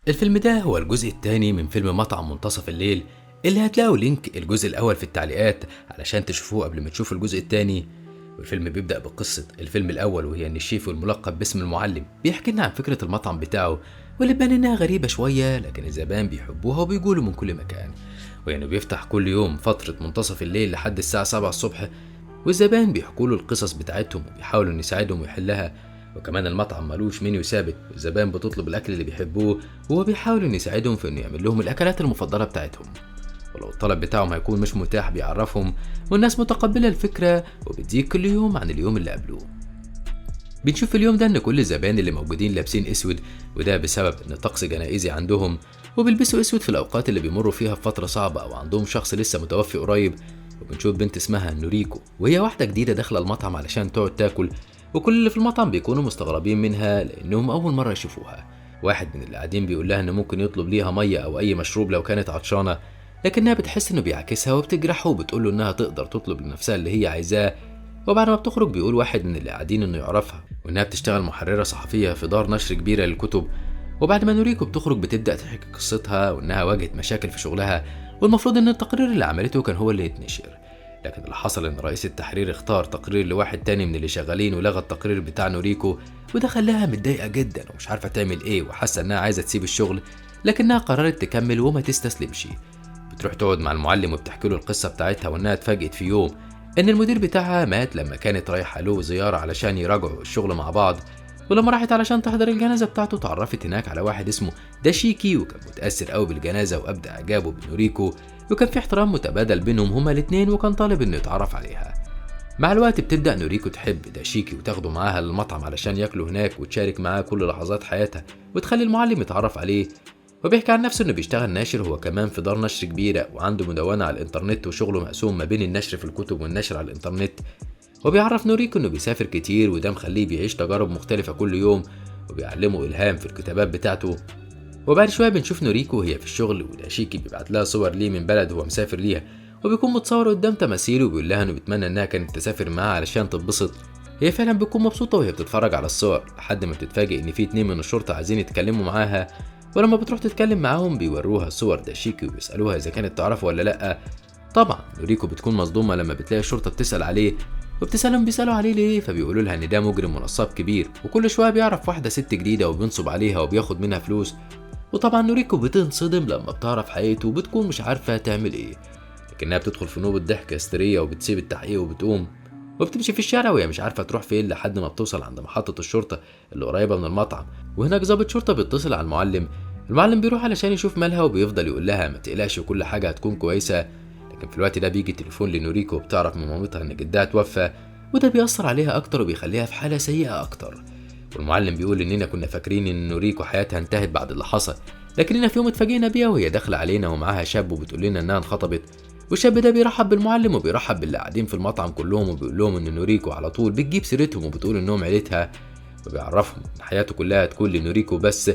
الفيلم ده هو الجزء الثاني من فيلم مطعم منتصف الليل، اللي هتلاقوا لينك الجزء الأول في التعليقات علشان تشوفوه قبل ما تشوفوا الجزء الثاني. والفيلم بيبدأ بقصة الفيلم الأول، وهي إن الشيف الملقب باسم المعلم بيحكي لنا عن فكرة المطعم بتاعه، واللي تبان إنها غريبة شوية لكن الزبائن بيحبوها وبيقولوا من كل مكان، ويعني بيفتح كل يوم فترة منتصف الليل لحد الساعة 7 الصبح، والزبائن بيحكوا له القصص بتاعتهم وبيحاولوا إن يساعدهم ويحلها. وكمان المطعم ملوش منيو ثابت، والزبائن بتطلب الأكل اللي بيحبوه، وهو بيحاول إنه يساعدهم في إنه يعمل لهم الأكلات المفضلة بتاعتهم. ولو الطلب بتاعهم هيكون مش متاح بيعرفهم، والناس متقبلة الفكرة وبتزيد كل يوم عن اليوم اللي قبله. بنشوف في اليوم ده إن كل الزبائن اللي موجودين لابسين أسود، وده بسبب إن طقس جنائزي عندهم، وبيلبسوا أسود في الأوقات اللي بيمروا فيها بفترة صعبة أو عندهم شخص لسه متوفي قريب. وبنشوف بنت اسمها نوريكو، وهي واحدة جديدة داخلة المطعم علشان تقعد تاكل، وكل اللي في المطعم بيكونوا مستغربين منها لأنهم أول مرة يشوفوها. واحد من اللي قاعدين بيقول لها إنه ممكن يطلب ليها مية أو أي مشروب لو كانت عطشانة، لكنها بتحس إنه بيعاكسها وبتجرحه وبتقول له إنها تقدر تطلب لنفسها اللي هي عايزاه. وبعد ما بتخرج بيقول واحد من اللي قاعدين إنه يعرفها، وإنها بتشتغل محررة صحفية في دار نشر كبيرة للكتب. وبعد ما نوريكو بتخرج بتبدأ تحكي قصتها وإنها واجهت مشاكل في شغلها، والمفروض إن التقرير اللي عملته كان هو اللي يتنشر، لكن اللي حصل ان رئيس التحرير اختار تقرير لواحد تاني من اللي شغالين ولغى التقرير بتاع نوريكو، وده خلاها متضايقه جدا ومش عارفه تعمل ايه، وحاسه انها عايزه تسيب الشغل لكنها قررت تكمل وما تستسلمش. بتروح تقعد مع المعلم وبتحكي له القصه بتاعتها، وانها اتفاجئت في يوم ان المدير بتاعها مات لما كانت رايحه له زياره علشان يراجعوا الشغل مع بعض. ولما راحت علشان تحضر الجنازه بتاعته اتعرفت هناك على واحد اسمه داشيكي، وكان متاثر قوي بالجنازه وابدى اعجابه بنوريكو، وكان في احترام متبادل بينهم هما الاتنين، وكان طالب انه يتعرف عليها. مع الوقت بتبدا نوريكو تحب داشيكي وتاخده معاها للمطعم علشان ياكلوا هناك وتشارك معاه كل لحظات حياتها، وتخلي المعلم يتعرف عليه. وبيحكي عن نفسه انه بيشتغل ناشر هو كمان في دار نشر كبيره، وعنده مدونه على الانترنت، وشغله مقسوم ما بين النشر في الكتب والنشر على الانترنت. وبيعرف نوريكو انه بيسافر كتير، وده مخليه بيعيش تجارب مختلفة كل يوم، وبيعلمه إلهام في الكتابات بتاعته. وبعد شوية بنشوف نوريكو وهي في الشغل، وداشيكي بيبعت لها صور ليه من بلد هو مسافر ليها، وبيكون متصور قدام تماثيل، وبيقول لها انه بيتمنى انها كانت تسافر معاه علشان تتبسط. هي فعلا بتكون مبسوطة وهي بتتفرج على الصور، لحد ما بتتفاجئ ان في 2 من الشرطة عايزين يتكلموا معاها. ولما بتروح تتكلم معاهم بيوروها صور داشيكي وبيسألوها اذا كانت تعرفه ولا لأ. طبعا نوريكو بتكون مصدومة لما بتلاقي الشرطة بتسأل عليه، وبتسألهم بيسألوا عليه ليه، فبيقولوا لها ان ده مجرم ونصاب كبير، وكل شوية بيعرف واحدة ست جديدة وبينصب عليها وبياخد منها فلوس. وطبعا نوريكو بتنصدم لما بتعرف حقيقته وبتكون مش عارفة تعمل ايه، لكنها بتدخل في نوبة ضحك هستيرية وبتسيب التحقيق وبتقوم، وبتمشي في الشارع وهي مش عارفة تروح فين لحد ما بتوصل عند محطة الشرطة اللي قريبة من المطعم. وهناك ضابط شرطة بيتصل على المعلم بيروح علشان يشوف مالها، وبيفضل يقول لها ما تقلقش وكل حاجة هتكون كويسة. لكن في الوقت ده بيجي تليفون لنوريكو، وبتعرف من مامتها ان جدها توفى، وده بيأثر عليها اكتر وبيخليها في حالة سيئة اكتر. والمعلم بيقول اننا كنا فاكرين ان نوريكو حياتها انتهت بعد اللي حصل، لكننا في يوم اتفاجئنا بيها وهي داخلة علينا ومعاها شاب، وبتقول لنا انها انخطبت. والشاب ده بيرحب بالمعلم وبيرحب باللي قاعدين في المطعم كلهم، وبيقول لهم ان نوريكو على طول بتجيب سيرتهم وبتقول انهم عيلتها، وبيعرفهم ان حياته كلها تكون لنوريكو بس.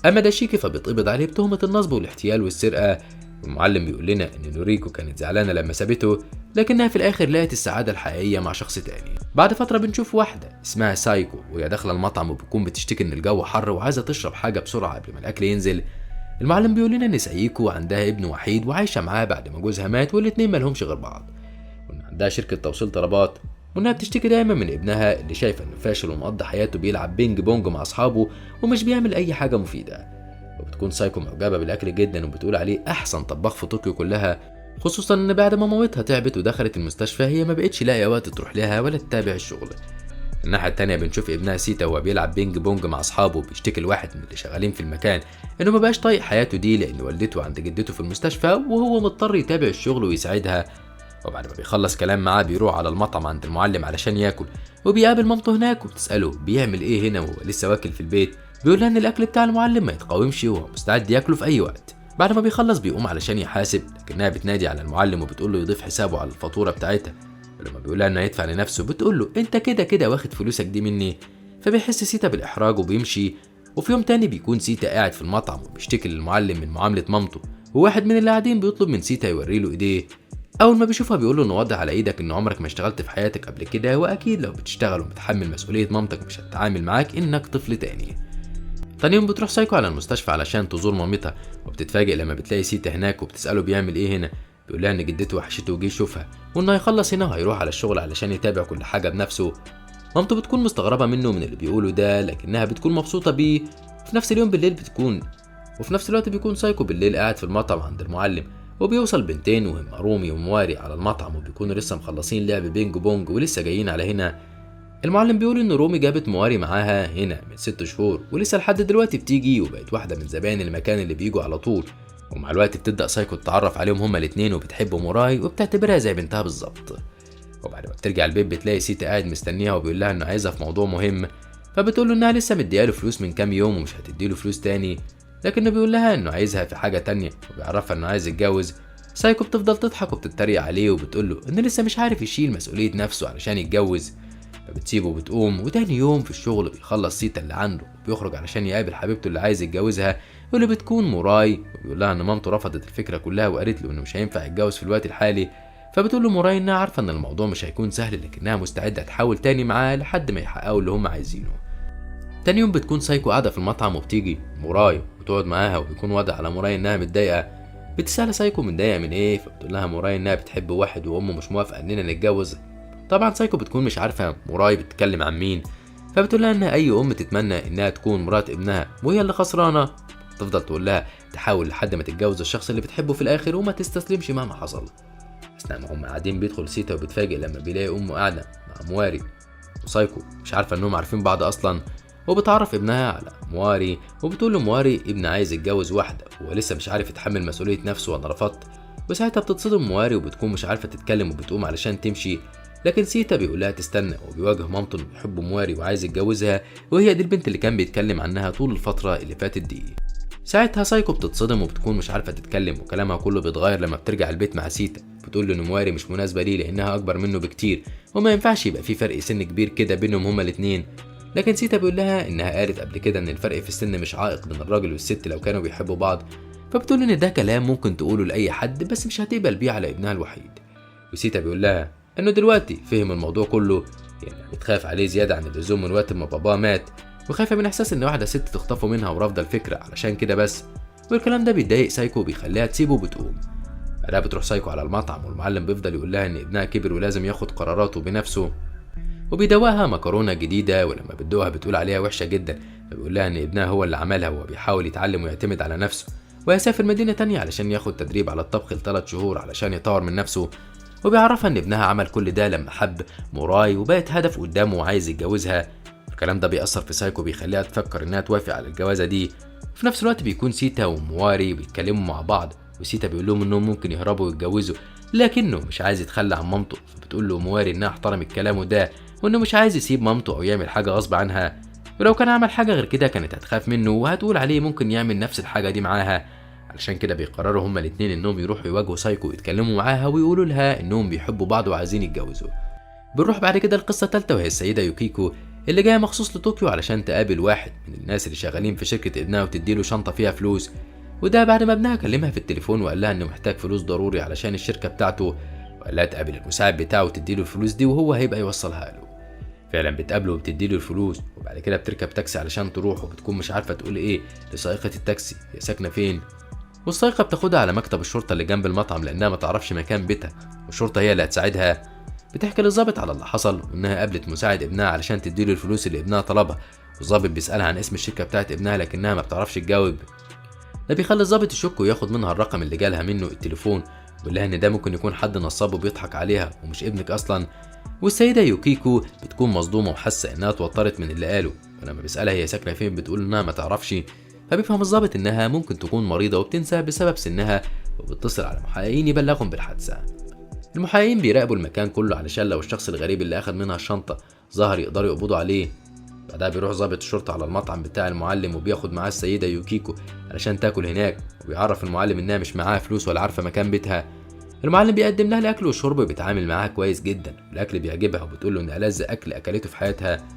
اما داشيكي فبيتقبض عليه بتهمة النصب والاحتيال والسرقة. والمعلم بيقول لنا ان نوريكو كانت زعلانة لما سابته، لكنها في الاخر لقت السعادة الحقيقية مع شخص تاني. بعد فترة بنشوف واحدة اسمها سايكو وهي داخلة المطعم، وبتكون بتشتكي ان الجو حر وعايزة تشرب حاجة بسرعة قبل ما الاكل ينزل. المعلم بيقول لنا ان سايكو عندها ابن وحيد وعايشة معاه بعد ما جوزها مات، والاتنين مالهمش غير بعض، وان عندها شركة توصيل طلبات، وانها بتشتكي دايما من ابنها اللي شايفه انه فاشل ومقضي حياته بيلعب بينج بونج مع اصحابه ومش بيعمل اي حاجه مفيده. وبتكون سايكو معجبه بالاكل جدا، وبتقول عليه احسن طباخ في طوكيو كلها، خصوصا ان بعد ما مامتها تعبت ودخلت المستشفى هي ما بقتش لاقيه وقت تروح لها ولا تتابع الشغل. الناحيه التانيه بنشوف ابنها سيتا وهو بيلعب بينج بونج مع اصحابه، بيشتكي لواحد من اللي شغالين في المكان انه ما بقاش طايق حياته دي لان والدته عند جدته في المستشفى، وهو مضطر يتابع الشغل ويساعدها. وبعد ما بيخلص كلام معاه بيروح على المطعم عند المعلم علشان ياكل، وبيقابل مامته هناك وبتسأله بيعمل ايه هنا وهو لسه واكل في البيت. بيقول لها ان الاكل بتاع المعلم ما يتقاومش وهو مستعد ياكله في اي وقت. بعد ما بيخلص بيقوم علشان يحاسب، لكنها بتنادي على المعلم وبتقول له يضيف حسابه على الفاتوره بتاعتها. ولما بيقول لها انه يدفع لنفسه بتقول له انت كده كده واخد فلوسك دي مني. فبيحس سيتا بالاحراج وبيمشي. وفي يوم تاني بيكون سيتا قاعد في المطعم وبيشتكي للمعلم من معامله مامته، وواحد من اللي قاعدين بيطلب من سيتا يوري له ايديه. اول ما بيشوفها بيقول له انه واضح على ايدك ان عمرك ما اشتغلت في حياتك قبل كده، واكيد لو بتشتغل ومتحمل مسؤوليه مامتك مش هتتعامل معاك انك طفل تاني. تاني يوم بتروح سايكو على المستشفى علشان تزور مامتها، وبتتفاجئ لما بتلاقي سيتا هناك وبتسأله بيعمل ايه هنا. بيقول لها ان جدته وحشته وجه يشوفها، وانه هيخلص هنا وهيروح على الشغل علشان يتابع كل حاجه بنفسه. مامته بتكون مستغربه منه من اللي بيقوله ده، لكنها بتكون مبسوطه بيه. في نفس اليوم بالليل وفي نفس الوقت بيكون سايكو بالليل قاعد في المطعم عند المعلم، وبيوصل بنتين وهم رومي ومواري على المطعم، وبيكونوا لسه مخلصين لعب بينج بونج ولسه جايين على هنا. المعلم بيقول ان رومي جابت مواري معاها هنا من 6 شهور، ولسه لحد دلوقتي بتيجي وبقت واحده من زباين المكان اللي بيجوا على طول. ومع الوقت بتبدا سايكو تتعرف عليهم هما الاتنين، وبتحب موراي وبتعتبرها زي بنتها بالظبط. وبعد ما بترجع البيت بتلاقي سيتا قاعد مستنيها، وبيقول لها انه عايزها في موضوع مهم. فبتقول له انها لسه مدياله فلوس من كام يوم ومش هتديله فلوس تاني، لكنه بيقول لها انه عايزها في حاجه تانية، وبيعرفها انه عايز يتجوز. سايكو بتفضل تضحك وبتتريق عليه، وبتقول له انه لسه مش عارف يشيل مسؤوليه نفسه علشان يتجوز. فبتسيبه وبتقوم. وتاني يوم في الشغل بيخلص سيتا اللي عنده وبيخرج علشان يقابل حبيبته اللي عايز يتجوزها، واللي بتكون موراي. وبيقول لها ان مامته رفضت الفكره كلها وقالت له انه مش هينفع يتجوز في الوقت الحالي. فبتقول له موراي انها عارفه ان الموضوع مش هيكون سهل، لكنها مستعده تحاول تاني معاه لحد ما يحققوا اللي هم عايزينه. تاني يوم بتكون سايكو قاعده في المطعم، وبتيجي موراي وتقعد معاها، وبيكون واضح على موراي انها متضايقه. بتسأل سايكو متضايقه من ايه، فبتقول لها موراي انها بتحب واحد وامه مش موافقه اننا نتجوز. طبعا سايكو بتكون مش عارفه موراي بتتكلم عن مين، فبتقول لها ان اي ام تتمنى انها تكون مرات ابنها وهي اللي خسرانه. تفضل تقول لها تحاول لحد ما تتجوز الشخص اللي بتحبه في الاخر وما تستسلمش مهما حصل. اثناء ما هم قاعدين بيدخل سيتا وبتفاجئ لما بيلاقي امه قاعده مع مواري، وسايكو مش عارفه انهم عارفين بعض اصلا. وبتعرف ابنها على مواري، وبتقول له مواري ابن عايز يتجوز واحده ولسه مش عارف يتحمل مسؤوليه نفسه وانا رفضت. وساعتها بتتصدم مواري وبتكون مش عارفه تتكلم، وبتقوم علشان تمشي، لكن سيتا بيقول لها تستنى، وبيواجه مامته انه بيحب مواري وعايز يتجوزها، وهي دي البنت اللي كان بيتكلم عنها طول الفتره اللي فاتت دي. ساعتها سايكو بتتصدم وبتكون مش عارفه تتكلم، وكلامها كله بيتغير لما بترجع البيت مع سيتا. بتقول له ان مواري مش مناسبه ليه لانها اكبر منه بكتير، وما ينفعش يبقى في فرق سن كبير كده بينهم هما الاتنين. لكن سيتا بيقول لها انها قالت قبل كده ان الفرق في السن مش عائق بين الراجل والست لو كانوا بيحبوا بعض. فبتقول ان ده كلام ممكن تقوله لاي حد، بس مش هتقبل بيه على ابنها الوحيد. وسيتا بيقول لها انه دلوقتي فهم الموضوع كله، يعني بتخاف عليه زياده عن اللزوم من وقت ما باباه مات، وخايفه من احساس ان واحده ست تخطفه منها ورافضه الفكره علشان كده بس. والكلام ده بيضايق سايكو وبيخليها تسيبه وبتقوم. بعدها بتروح سايكو على المطعم، والمعلم بيفضل يقول لها ان ابنها كبر ولازم ياخد قراراته بنفسه، وبيدوقها مكرونه جديده، ولما بتدوقها بتقول عليها وحشه جدا. فبيقول لها ان ابنها هو اللي عملها، وهو بيحاول يتعلم ويعتمد على نفسه، ويسافر مدينه تانية علشان ياخد تدريب على الطبخ ل3 شهور علشان يطور من نفسه. وبيعرفها ان ابنها عمل كل ده لما حب موراي وبقت هدف قدامه وعايز يتجوزها. الكلام ده بيأثر في سايكو، بيخليها تفكر انها توافق على الجوازه دي. في نفس الوقت بيكون سيتا ومواري بيتكلموا مع بعض، وسيتا بيقول لهم انهم ممكن يهربوا ويتجوزوا، لكنه مش عايز يتخلى عن مامته. فبتقول له مواري انها احترمت كلامه ده، وانه مش عايز يسيب مامته او يعمل حاجه غصب عنها، ولو كان عمل حاجه غير كده كانت هتخاف منه وهتقول عليه ممكن يعمل نفس الحاجه دي معاها. علشان كده بيقرروا هما الاتنين انهم يروحوا يواجهوا سايكو ويتكلموا معاها ويقولوا لها انهم بيحبوا بعض وعايزين يتجوزوا. بنروح بعد كده القصه الثالثه، وهي السيده يوكيكو اللي جايه مخصوص لطوكيو علشان تقابل واحد من الناس اللي شغالين في شركه ابنها وتديله شنطه فيها فلوس. وده بعد ما ابنها كلمها في التليفون وقال لها انه محتاج فلوس ضروري علشان الشركه بتاعته، وقال لها تقابل المساعد بتاعه وتديله الفلوس دي وهو هيبقى يوصلها له. فعلا بتقابله وبتديله الفلوس، وبعد كده بتركب تاكسي علشان تروح، وبتكون مش عارفه تقول ايه لسائقه التاكسي هي ساكنه فين. والسائقه بتاخدها على مكتب الشرطه اللي جنب المطعم لانها ما تعرفش مكان بيتها، والشرطه هي اللي هتساعدها. بتحكي للظابط على اللي حصل، وانها قابلت مساعد ابنها علشان تديله الفلوس اللي ابنها طلبها. والظابط بيسالها عن اسم الشركه بتاعت ابنها لكنها ما بتعرفش تجاوب. ده بيخلي الظابط يشك وياخد منها الرقم اللي جالها منه التليفون، ويقول لها ان ده ممكن يكون حد نصاب وبيضحك عليها ومش ابنك اصلا. والسيده يوكيكو بتكون مصدومه وحاسه انها اتوترت من اللي قاله، ولما بيسالها هي ساكنه فين بتقول انها ما تعرفش. فبيفهم الظابط انها ممكن تكون مريضه وبتنسى بسبب سنها، وبتتصل على محققين يبلغهم بالحادثه. المحققين بيراقبوا المكان كله علشان لو الشخص الغريب اللي اخد منها الشنطه ظهر يقدروا يقبضوا عليه. بعدها بيروح ضابط الشرطه على المطعم بتاع المعلم، وبياخد معاه السيده يوكيكو علشان تاكل هناك، وبيعرف المعلم انها مش معاها فلوس ولا عارفه مكان بيتها. المعلم بيقدم لها الاكل والشرب وبيتعامل معاها كويس جدا، والاكل بيعجبها وبتقول له ان ألذ اكل اكلته في حياتها.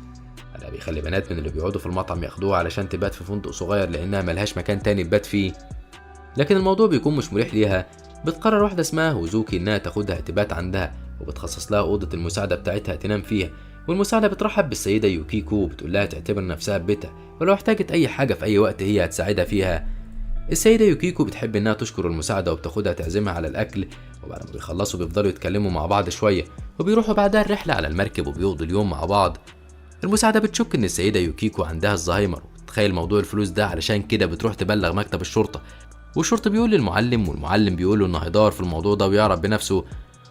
بعدها بيخلي بنات من اللي بيقعدوا في المطعم ياخدوها علشان تبات في فندق صغير لانها ملهاش مكان تاني تبات فيه، لكن الموضوع بيكون مش مريح ليها. بتقرر واحده اسمها هوزوكي انها تاخدها تبات عندها، وبتخصص لها اوضه المساعده بتاعتها تنام فيها، والمساعدة بترحب بالسيدة يوكيكو وبتقول لها تعتبر نفسها ببيتها، ولو احتاجت أي حاجة في أي وقت هي هتساعدها فيها. السيدة يوكيكو بتحب إنها تشكر المساعدة وبتاخدها تعزمها على الأكل، وبعد ما بيخلصوا بيفضلوا يتكلموا مع بعض شوية، وبيروحوا بعدها الرحلة على المركب وبيقضوا اليوم مع بعض. المساعدة بتشك إن السيدة يوكيكو عندها الزهايمر وتتخيل موضوع الفلوس ده، علشان كده بتروح تبلغ مكتب الشرطة، والشرطة بيقول للمعلم، والمعلم بيقول له إنه هيدور في الموضوع ده ويعرف بنفسه.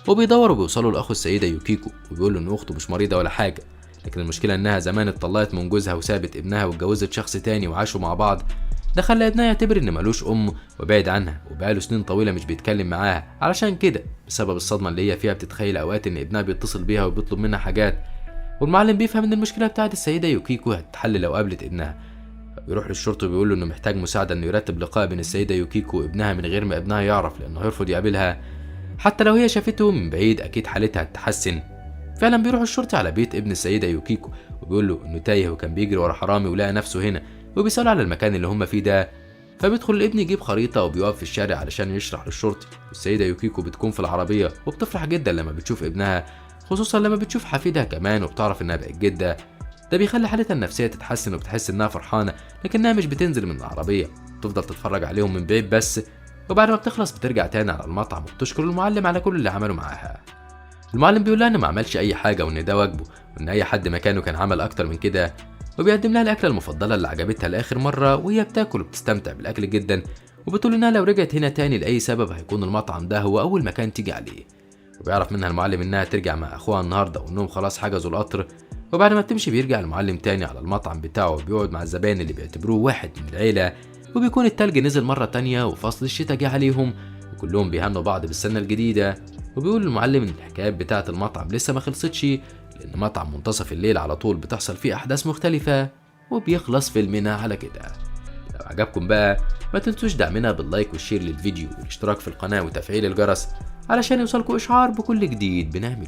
وبيدوروا وبيوصلوا لأخو السيدة يوكيكو وبيقول له إن أخته مش مريضة ولا حاجة، لكن المشكلة إنها زمان اتطلقت من جوزها وسابت ابنها واتجوزت شخص تاني وعاشوا مع بعض. ده خلى ابنها يعتبر إن ملوش أم وبعد عنها، وبقاله سنين طويلة مش بيتكلم معاها، علشان كده بسبب الصدمة اللي هي فيها بتتخيل أوقات إن ابنها بيتصل بيها وبيطلب منها حاجات. والمعلم بيفهم إن المشكلة بتاعت السيدة يوكيكو هتتحل لو قابلت ابنها، بيروح للشرطة وبيقول له إنه محتاج مساعدة إنه يرتب لقاء بين السيدة يوكيكو وابنها من غير ما ابنها يعرف، لأنه هيرفض يقابلها حتى لو هي شافته من بعيد، أكيد حالتها هتتحسن. فعلا بيروح الشرطي على بيت ابن السيدة يوكيكو وبيقول له إنه تايه وكان بيجري ورا حرامي ولقى نفسه هنا، وبيسأله على المكان اللي هم فيه ده. فبيدخل الابن يجيب خريطة وبيقف في الشارع علشان يشرح للشرطي، والسيدة يوكيكو بتكون في العربية وبتفرح جدا لما بتشوف ابنها، خصوصا لما بتشوف حفيدها كمان وبتعرف إنها بقت جدة. ده بيخلي حالتها النفسية تتحسن وبتحس إنها فرحانة، لكنها مش بتنزل من العربية، بتفضل تتفرج عليهم من بعيد بس. وبعد ما بتخلص بترجع تاني على المطعم وبتشكر المعلم على كل اللي عمله معاها. المعلم بيقول لها إنه ما عملش أي حاجة وإن ده واجبه، وإن أي حد مكانه كان عمل أكتر من كده، وبيقدم لها الأكلة المفضلة اللي عجبتها لآخر مرة، وهي بتاكل وبتستمتع بالأكل جدا، وبتقول إنها لو رجعت هنا تاني لأي سبب هيكون المطعم ده هو أول مكان تيجي عليه. وبيعرف منها المعلم إنها ترجع مع أخوها النهاردة وإنهم خلاص حجزوا القطر. وبعد ما بتمشي بيرجع المعلم تاني على المطعم بتاعه وبيقعد مع الزبائن اللي بيعتبروه واحد من العيلة، وبيكون التلج نزل مرة تانية وفصل الشتاء جه عليهم، وكلهم بيهنوا بعض بالسنة الجديدة. وبيقول المعلم إن الحكايات بتاعة المطعم لسه ما خلصتش، لأن مطعم منتصف الليل على طول بتحصل فيه أحداث مختلفة، وبيخلص فيلمنا على كده. لو عجبكم بقى ما تنسوش دعمنا باللايك والشير للفيديو والاشتراك في القناة وتفعيل الجرس علشان يوصلكوا إشعار بكل جديد بنعمله.